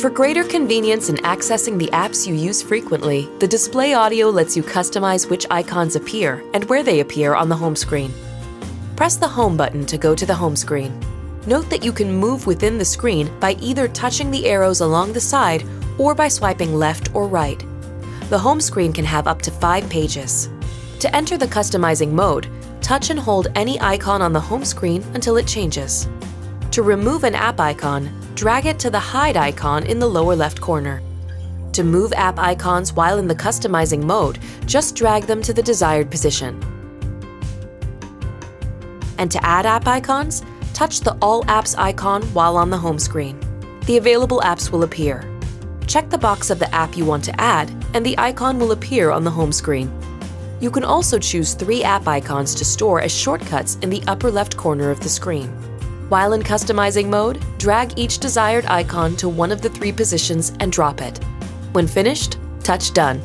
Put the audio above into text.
For greater convenience in accessing the apps you use frequently, the display audio lets you customize which icons appear and where they appear on the home screen. Press the Home button to go to the home screen. Note that you can move within the screen by either touching the arrows along the side or by swiping left or right. The home screen can have up to 5 pages. To enter the customizing mode, touch and hold any icon on the home screen until it changes. To remove an app icon, drag it to the Hide icon in the lower left corner. To move app icons while in the customizing mode, just drag them to the desired position. And to add app icons, touch the All Apps icon while on the home screen. The available apps will appear. Check the box of the app you want to add, and the icon will appear on the home screen. You can also choose 3 app icons to store as shortcuts in the upper left corner of the screen. While in customizing mode, drag each desired icon to one of the 3 positions and drop it. When finished, touch Done.